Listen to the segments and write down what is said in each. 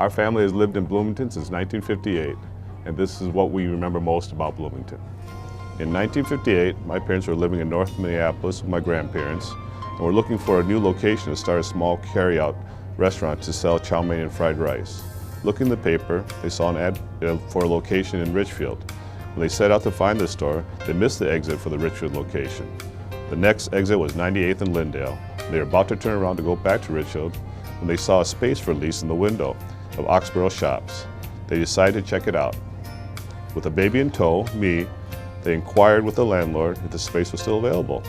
Our family has lived in Bloomington since 1958, and this is what we remember most about Bloomington. In 1958, my parents were living in North Minneapolis with my grandparents, and were looking for a new location to start a small carry-out restaurant to sell chow mein and fried rice. Looking in the paper, they saw an ad for a location in Richfield. When they set out to find the store, they missed the exit for the Richfield location. The next exit was 98th and Lyndale. They were about to turn around to go back to Richfield when they saw a space for lease in the window of Oxborough Shops. They decided to check it out. With a baby in tow, me, they inquired with the landlord if the space was still available.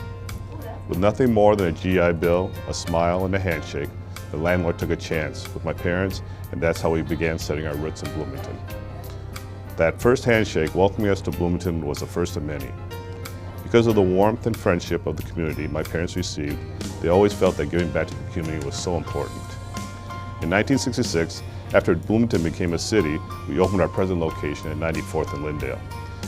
With nothing more than a GI Bill, a smile, and a handshake, the landlord took a chance with my parents, and that's how we began setting our roots in Bloomington. That first handshake welcoming us to Bloomington was the first of many. Because of the warmth and friendship of the community my parents received, they always felt that giving back to the community was so important. In 1966, after Bloomington became a city, we opened our present location at 94th and Lyndale.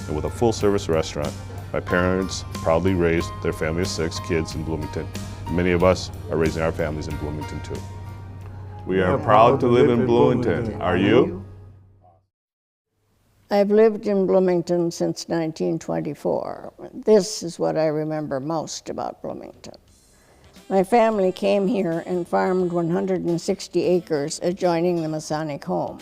And with a full-service restaurant, my parents proudly raised their family of 6 kids in Bloomington. And many of us are raising our families in Bloomington too. We are proud to live in Bloomington. Are you? I've lived in Bloomington since 1924. This is what I remember most about Bloomington. My family came here and farmed 160 acres adjoining the Masonic home.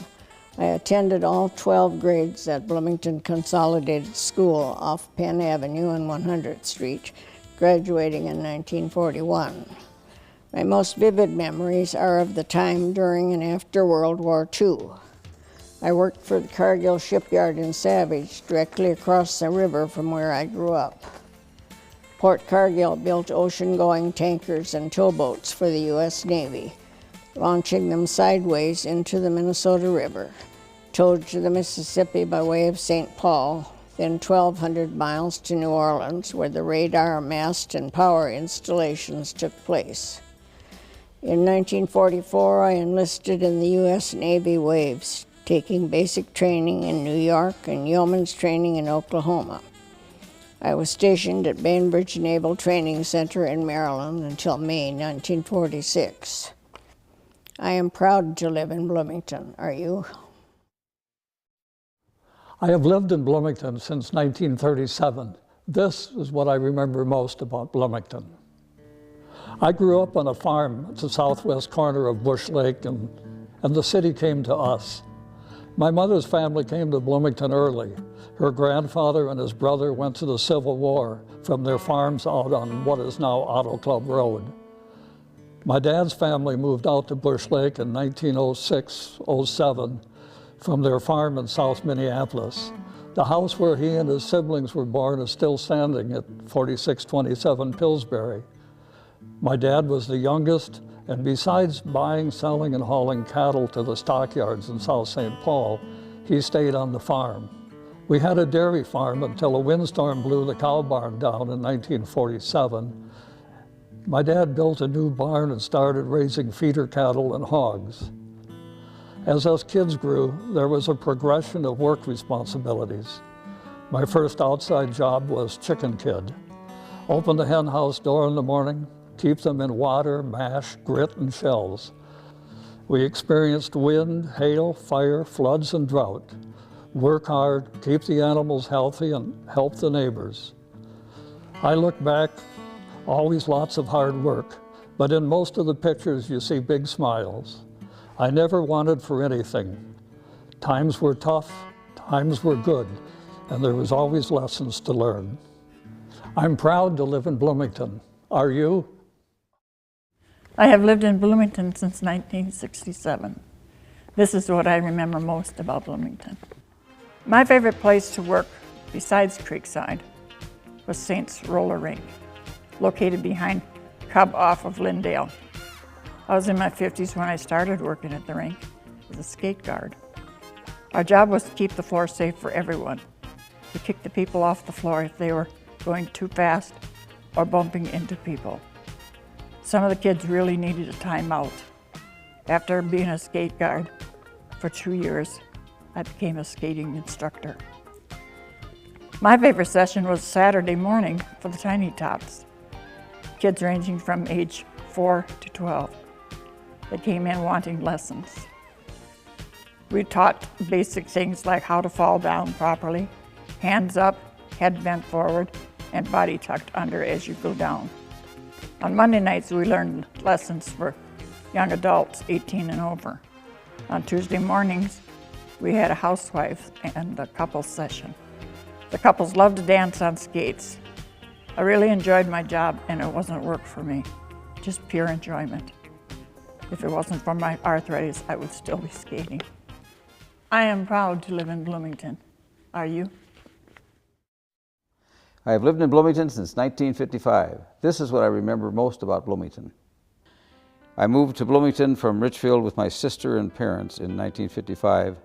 I attended all 12 grades at Bloomington Consolidated School off Penn Avenue and 100th Street, graduating in 1941. My most vivid memories are of the time during and after World War II. I worked for the Cargill shipyard in Savage, directly across the river from where I grew up. Port Cargill built ocean-going tankers and towboats for the U.S. Navy, launching them sideways into the Minnesota River, towed to the Mississippi by way of St. Paul, then 1,200 miles to New Orleans, where the radar, mast, and power installations took place. In 1944, I enlisted in the U.S. Navy Waves, taking basic training in New York and yeoman's training in Oklahoma. I was stationed at Bainbridge Naval Training Center in Maryland until May 1946. I am proud to live in Bloomington. Are you? I have lived in Bloomington since 1937. This is what I remember most about Bloomington. I grew up on a farm at the southwest corner of Bush Lake, and the city came to us. My mother's family came to Bloomington early. Her grandfather and his brother went to the Civil War from their farms out on what is now Auto Club Road. My dad's family moved out to Bush Lake in 1906-07 from their farm in South Minneapolis. The house where he and his siblings were born is still standing at 4627 Pillsbury. My dad was the youngest, and besides buying, selling, and hauling cattle to the stockyards in South St. Paul, he stayed on the farm. We had a dairy farm until a windstorm blew the cow barn down in 1947. My dad built a new barn and started raising feeder cattle and hogs. As us kids grew, there was a progression of work responsibilities. My first outside job was chicken kid. Open the hen house door in the morning, keep them in water, mash, grit, and shells. We experienced wind, hail, fire, floods, and drought. Work hard, keep the animals healthy, and help the neighbors. I look back, always lots of hard work, but in most of the pictures you see big smiles. I never wanted for anything. Times were tough, times were good, and there was always lessons to learn. I'm proud to live in Bloomington. Are you? I have lived in Bloomington since 1967. This is what I remember most about Bloomington. My favorite place to work, besides Creekside, was Saints Roller Rink, located behind Cub off of Lyndale. I was in my 50s when I started working at the rink as a skate guard. Our job was to keep the floor safe for everyone. We kicked the people off the floor if they were going too fast or bumping into people. Some of the kids really needed a timeout. After being a skate guard for 2 years, I became a skating instructor. My favorite session was Saturday morning for the Tiny Tots, kids ranging from age 4 to 12. They came in wanting lessons. We taught basic things like how to fall down properly, hands up, head bent forward, and body tucked under as you go down. On Monday nights, we learned lessons for young adults 18 and over. On Tuesday mornings, we had a housewife and a couples session. The couples loved to dance on skates. I really enjoyed my job, and it wasn't work for me, just pure enjoyment. If it wasn't for my arthritis, I would still be skating. I am proud to live in Bloomington. Are you? I have lived in Bloomington since 1955. This is what I remember most about Bloomington. I moved to Bloomington from Richfield with my sister and parents in 1955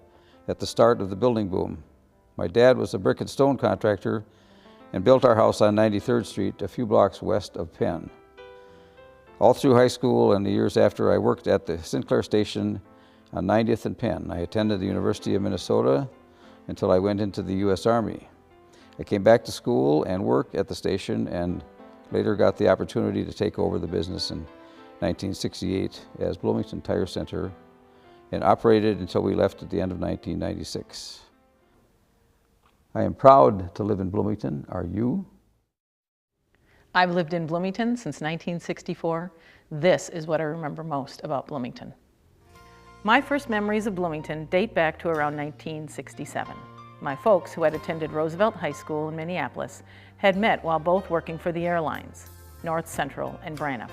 at the start of the building boom. My dad was a brick and stone contractor and built our house on 93rd Street, a few blocks west of Penn. All through high school and the years after, I worked at the Sinclair station on 90th and Penn. I attended the University of Minnesota until I went into the U.S. Army. I came back to school and work at the station and later got the opportunity to take over the business in 1968 as Bloomington Tire Center and operated until we left at the end of 1996. I am proud to live in Bloomington. Are you? I've lived in Bloomington since 1964. This is what I remember most about Bloomington. My first memories of Bloomington date back to around 1967. My folks, who had attended Roosevelt High School in Minneapolis, had met while both working for the airlines, North Central and Braniff.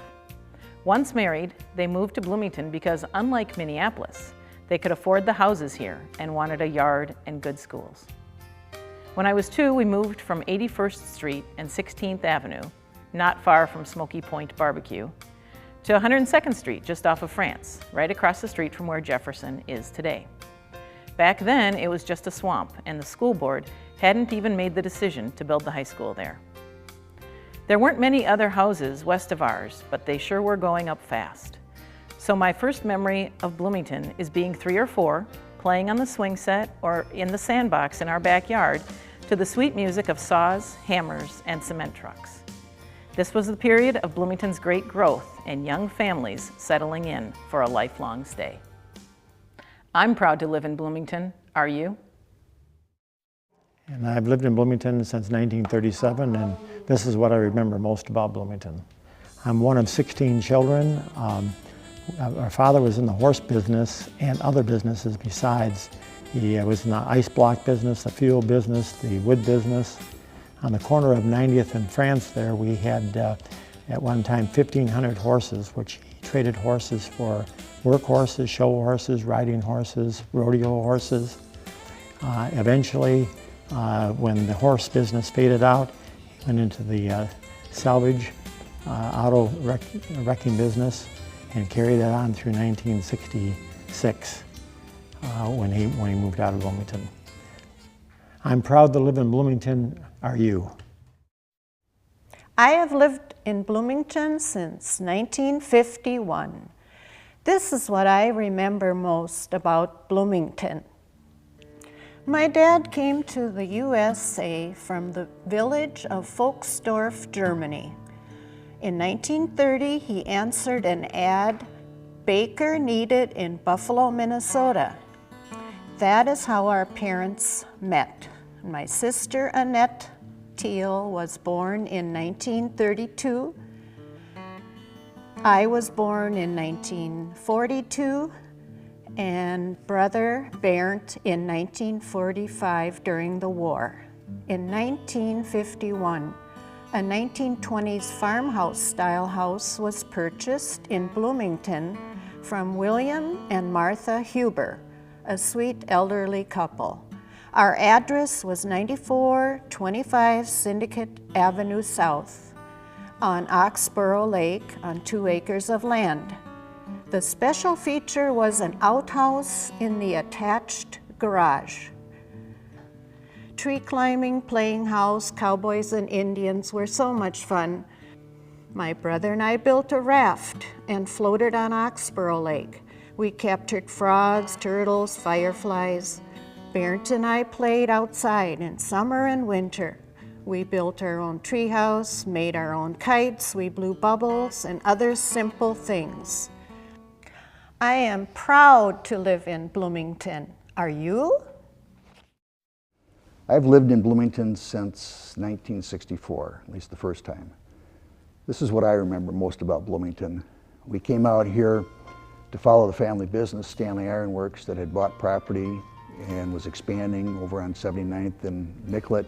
Once married, they moved to Bloomington because, unlike Minneapolis, they could afford the houses here and wanted a yard and good schools. When I was 2, we moved from 81st Street and 16th Avenue, not far from Smoky Point Barbecue, to 102nd Street, just off of France, right across the street from where Jefferson is today. Back then, it was just a swamp, and the school board hadn't even made the decision to build the high school there. There weren't many other houses west of ours, but they sure were going up fast. So my first memory of Bloomington is being 3 or 4, playing on the swing set or in the sandbox in our backyard to the sweet music of saws, hammers, and cement trucks. This was the period of Bloomington's great growth and young families settling in for a lifelong stay. I'm proud to live in Bloomington. Are you? And I've lived in Bloomington since 1937, and this is what I remember most about Bloomington. I'm one of 16 children. Our father was in the horse business and other businesses besides. He was in the ice block business, the fuel business, the wood business. On the corner of 90th and France there, we had at one time 1,500 horses, which he traded horses for work horses, show horses, riding horses, rodeo horses. Eventually, when the horse business faded out, he went into the salvage auto wrecking business and carried that on through 1966 when he moved out of Bloomington. I'm proud to live in Bloomington. Are you? I have lived in Bloomington since 1951. This is what I remember most about Bloomington. My dad came to the USA from the village of Volksdorf, Germany. In 1930, he answered an ad, "Baker needed in Buffalo, Minnesota." That is how our parents met. My sister Annette Teal was born in 1932. I was born in 1942, and brother Bernd in 1945 during the war. In 1951, a 1920s farmhouse-style house was purchased in Bloomington from William and Martha Huber, a sweet elderly couple. Our address was 9425 Syndicate Avenue South on Oxborough Lake on 2 acres of land. The special feature was an outhouse in the attached garage. Tree climbing, playing house, cowboys and Indians were so much fun. My brother and I built a raft and floated on Oxborough Lake. We captured frogs, turtles, fireflies. Bernd and I played outside in summer and winter. We built our own treehouse, made our own kites, we blew bubbles, and other simple things. I am proud to live in Bloomington. Are you? I've lived in Bloomington since 1964, at least the first time. This is what I remember most about Bloomington. We came out here to follow the family business, Stanley Iron Works, that had bought property and was expanding over on 79th and Nicollet.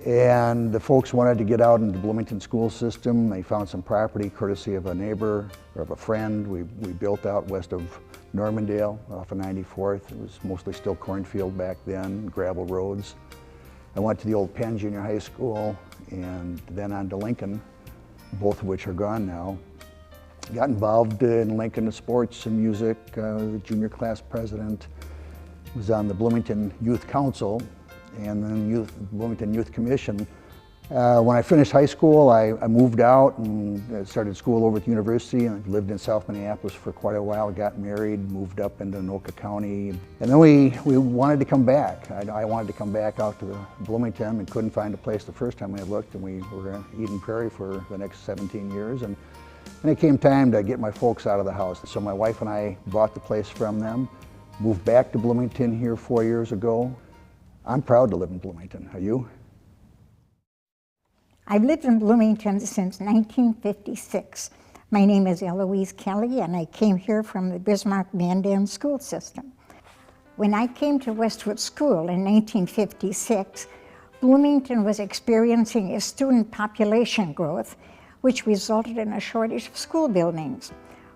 And the folks wanted to get out into the Bloomington school system. They found some property courtesy of a neighbor or of a friend. We built out west of Normandale off of 94th. It was mostly still cornfield back then, gravel roads. I went to the old Penn Junior High School and then on to Lincoln, both of which are gone now. Got involved in Lincoln sports and music, the junior class president, was on the Bloomington Youth Council and then Bloomington Youth Commission. When I finished high school, I moved out and started school over at the university, and lived in South Minneapolis for quite a while, got married, moved up into Anoka County. And then we wanted to come back. I wanted to come back out to Bloomington and couldn't find a place the first time I looked, and we were in Eden Prairie for the next 17 years. And it came time to get my folks out of the house. So my wife and I bought the place from them, moved back to Bloomington here 4 years ago. I'm proud to live in Bloomington. Are you? I've lived in Bloomington since 1956. My name is Eloise Kelle, and I came here from the Bismarck-Mandan school system. When I came to Westwood School in 1956, Bloomington was experiencing a student population growth, which resulted in a shortage of school buildings.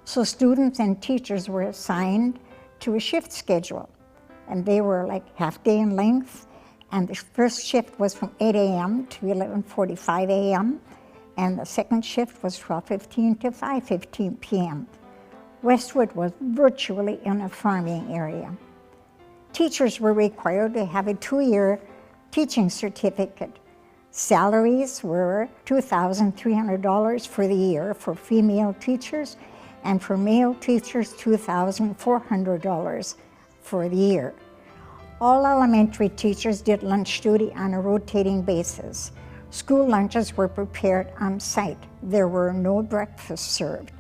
So students and teachers were assigned to a shift schedule, and they were like half-day in length. And the first shift was from 8 a.m. to 11:45 a.m. and the second shift was 12:15 to 5:15 p.m. Westwood was virtually in a farming area. Teachers were required to have a 2-year teaching certificate. Salaries were $2,300 for the year for female teachers, and for male teachers, $2,400 for the year. All elementary teachers did lunch duty on a rotating basis. School lunches were prepared on site. There were no breakfasts served.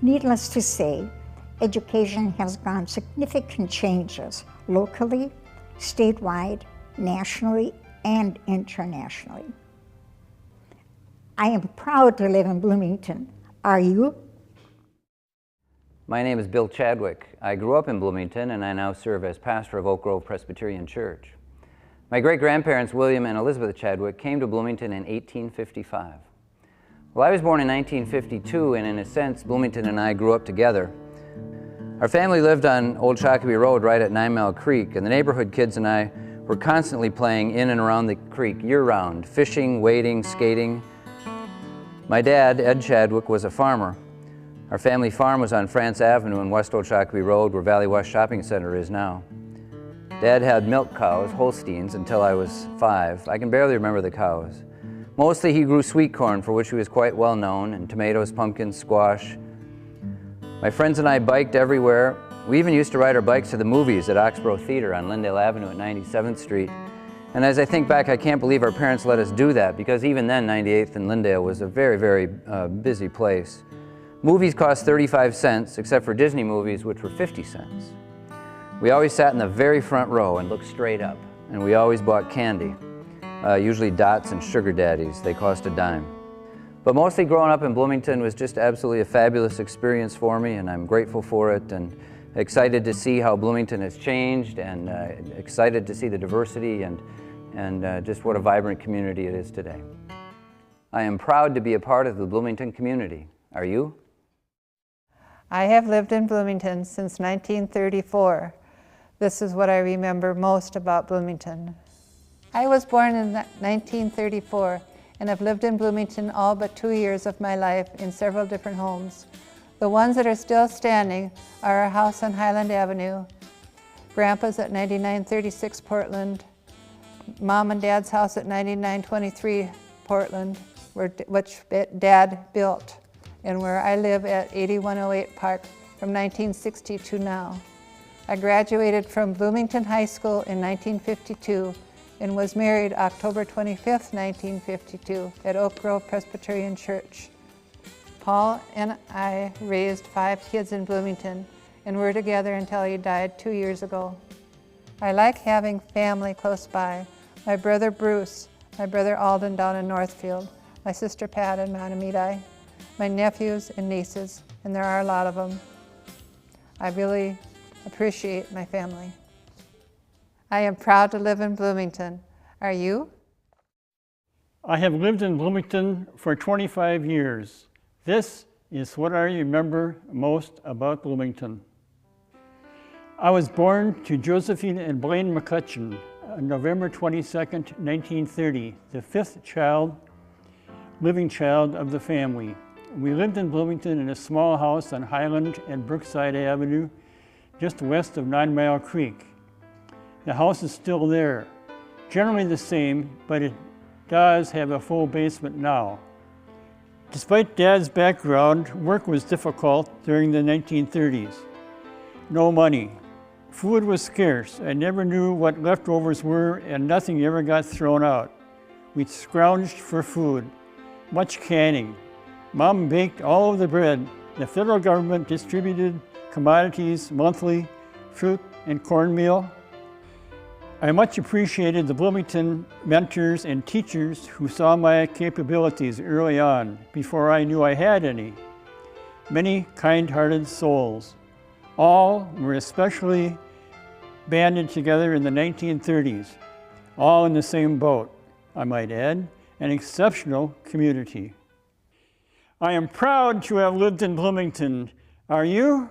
Needless to say, education has gone significant changes locally, statewide, nationally, and internationally. I am proud to live in Bloomington. Are you? My name is Bill Chadwick. I grew up in Bloomington, and I now serve as pastor of Oak Grove Presbyterian Church. My great-grandparents, William and Elizabeth Chadwick, came to Bloomington in 1855. Well, I was born in 1952, and in a sense, Bloomington and I grew up together. Our family lived on Old Shakopee Road right at 9 Mile Creek, and the neighborhood kids and I were constantly playing in and around the creek year-round, fishing, wading, skating. My dad, Ed Chadwick, was a farmer. Our family farm was on France Avenue in West Old Shakopee Road, where Valley West Shopping Center is now. Dad had milk cows, Holsteins, until I was 5. I can barely remember the cows. Mostly he grew sweet corn, for which he was quite well known, and tomatoes, pumpkins, squash. My friends and I biked everywhere. We even used to ride our bikes to the movies at Oxborough Theater on Lyndale Avenue at 97th Street. And as I think back, I can't believe our parents let us do that, because even then 98th and Lyndale was a very, very busy place. Movies cost 35 cents, except for Disney movies, which were 50 cents. We always sat in the very front row and looked straight up, and we always bought candy, usually Dots and Sugar Daddies. They cost a dime. But mostly growing up in Bloomington was just absolutely a fabulous experience for me, and I'm grateful for it, and excited to see how Bloomington has changed, and excited to see the diversity and just what a vibrant community it is today. I am proud to be a part of the Bloomington community. Are you? I have lived in Bloomington since 1934. This is what I remember most about Bloomington. I was born in 1934 and have lived in Bloomington all but 2 years of my life in several different homes. The ones that are still standing are our house on Highland Avenue, Grandpa's at 9936 Portland, Mom and Dad's house at 9923 Portland, which Dad built, and where I live at 8108 Park from 1960 to now. I graduated from Bloomington High School in 1952 and was married October 25th, 1952 at Oak Grove Presbyterian Church. Paul and I raised 5 kids in Bloomington and were together until he died 2 years ago. I like having family close by. My brother Bruce, my brother Alden down in Northfield, my sister Pat in Mahtomedi, my nephews and nieces, and there are a lot of them. I really appreciate my family. I am proud to live in Bloomington. Are you? I have lived in Bloomington for 25 years. This is what I remember most about Bloomington. I was born to Josephine and Blaine McCutchan on November 22nd, 1930, the fifth living child of the family. We lived in Bloomington in a small house on Highland and Brookside Avenue, just west of 9 Mile Creek. The house is still there, generally the same, but it does have a full basement now. Despite Dad's background, work was difficult during the 1930s. No money. Food was scarce. I never knew what leftovers were, and nothing ever got thrown out. We scrounged for food, much canning. Mom baked all of the bread. The federal government distributed commodities monthly, fruit and cornmeal. I much appreciated the Bloomington mentors and teachers who saw my capabilities early on, before I knew I had any. Many kind-hearted souls. All were especially banded together in the 1930s, all in the same boat, I might add, an exceptional community. I am proud to have lived in Bloomington. Are you?